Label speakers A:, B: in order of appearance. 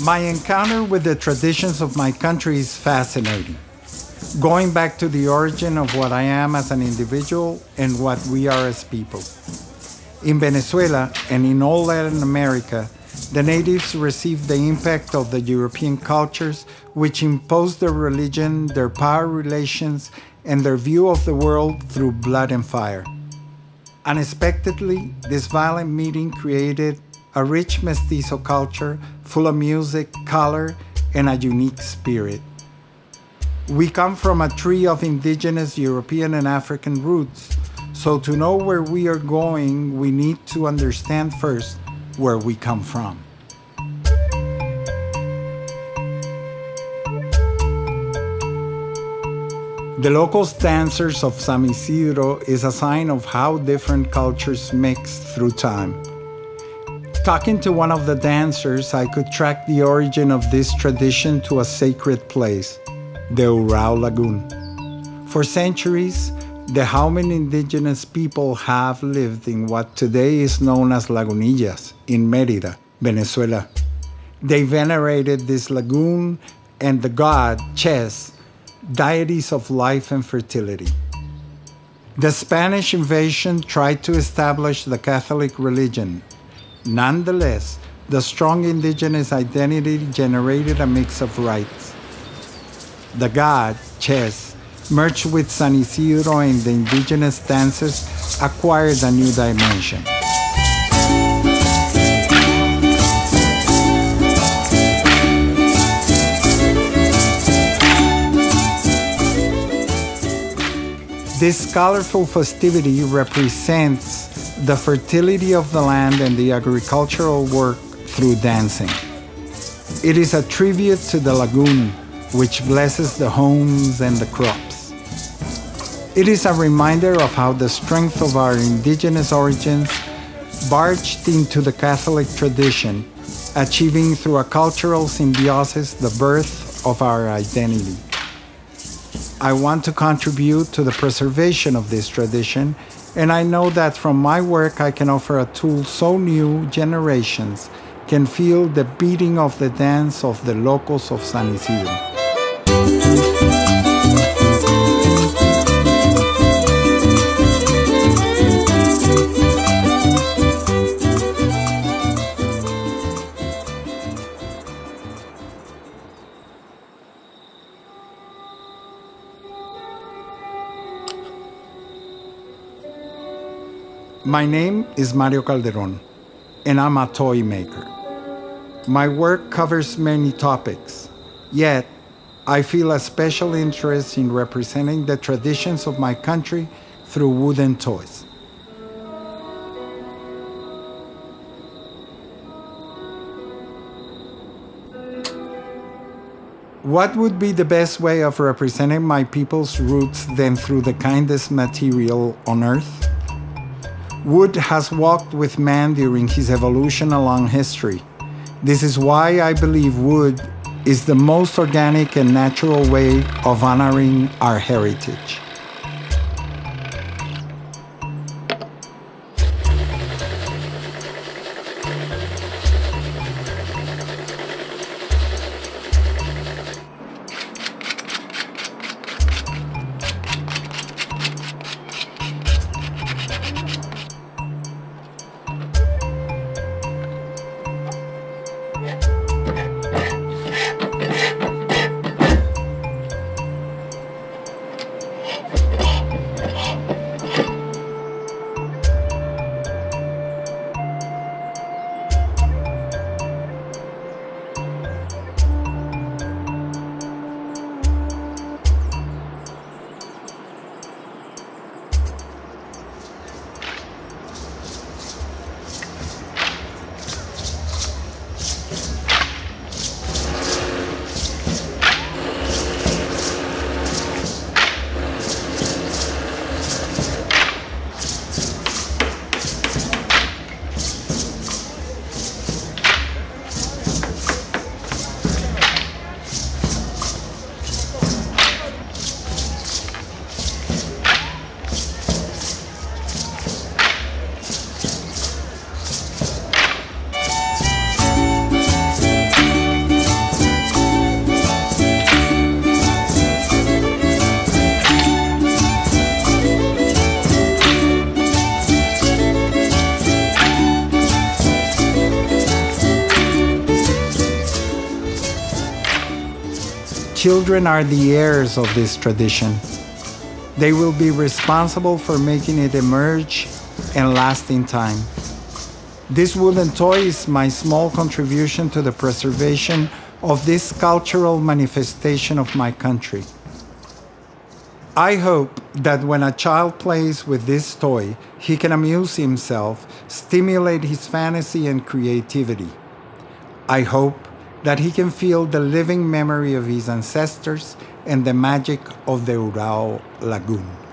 A: My encounter with the traditions of my country is fascinating, going back to the origin of what I am as an individual and what we are as people. In Venezuela and in all Latin America, the natives received the impact of the European cultures, which imposed their religion, their power relations, and their view of the world through blood and fire. Unexpectedly, this violent meeting created a rich mestizo culture full of music, color, and a unique spirit. We come from a tree of indigenous European and African roots, so to know where we are going, we need to understand first where we come from. The Locos dancers of San Isidro is a sign of how different cultures mix through time. Talking to one of the dancers, I could track the origin of this tradition to a sacred place, the Urao Lagoon. For centuries, the Jaumen indigenous people have lived in what today is known as Lagunillas in Mérida, Venezuela. They venerated this lagoon and the god Ches, deities of life and fertility. The Spanish invasion tried to establish the Catholic religion. Nonetheless, the strong indigenous identity generated a mix of rites. The god, Ches, merged with San Isidro and the indigenous dances, acquired a new dimension. This colorful festivity represents the fertility of the land and the agricultural work through dancing. It is a tribute to the lagoon, which blesses the homes and the crops. It is a reminder of how the strength of our indigenous origins barged into the Catholic tradition, achieving through a cultural symbiosis the birth of our identity. I want to contribute to the preservation of this tradition, and I know that from my work I can offer a tool so new generations can feel the beating of the dance of the Locos of San Isidro. My name is Mario Calderón, and I'm a toy maker. My work covers many topics, yet I feel a special interest in representing the traditions of my country through wooden toys. What would be the best way of representing my people's roots than through the kindest material on earth? Wood has walked with man during his evolution along history. This is why I believe wood is the most organic and natural way of honoring our heritage. Children are the heirs of this tradition. They will be responsible for making it emerge and last in time. This wooden toy is my small contribution to the preservation of this cultural manifestation of my country. I hope that when a child plays with this toy, he can amuse himself, stimulate his fantasy and creativity. I hope that he can feel the living memory of his ancestors and the magic of the Urao Lagoon.